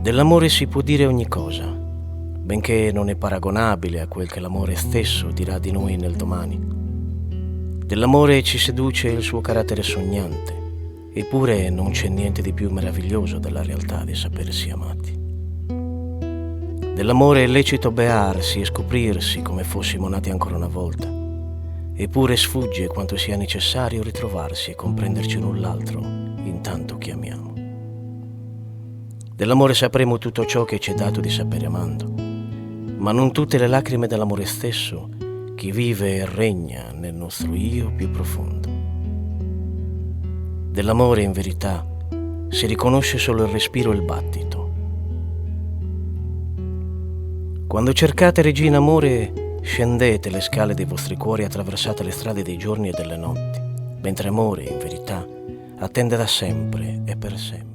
Dell'amore si può dire ogni cosa, benché non è paragonabile a quel che l'amore stesso dirà di noi nel domani. Dell'amore ci seduce il suo carattere sognante, eppure non c'è niente di più meraviglioso della realtà di sapersi amati. Dell'amore è lecito bearsi e scoprirsi come fossimo nati ancora una volta, eppure sfugge quanto sia necessario ritrovarsi e comprenderci l'un l'altro intanto che amiamo. Dell'amore sapremo tutto ciò che ci è dato di sapere amando, ma non tutte le lacrime dell'amore stesso che vive e regna nel nostro io più profondo. Dell'amore, in verità, si riconosce solo il respiro e il battito. Quando cercate regina amore, scendete le scale dei vostri cuori e attraversate le strade dei giorni e delle notti, mentre amore, in verità, attende da sempre e per sempre.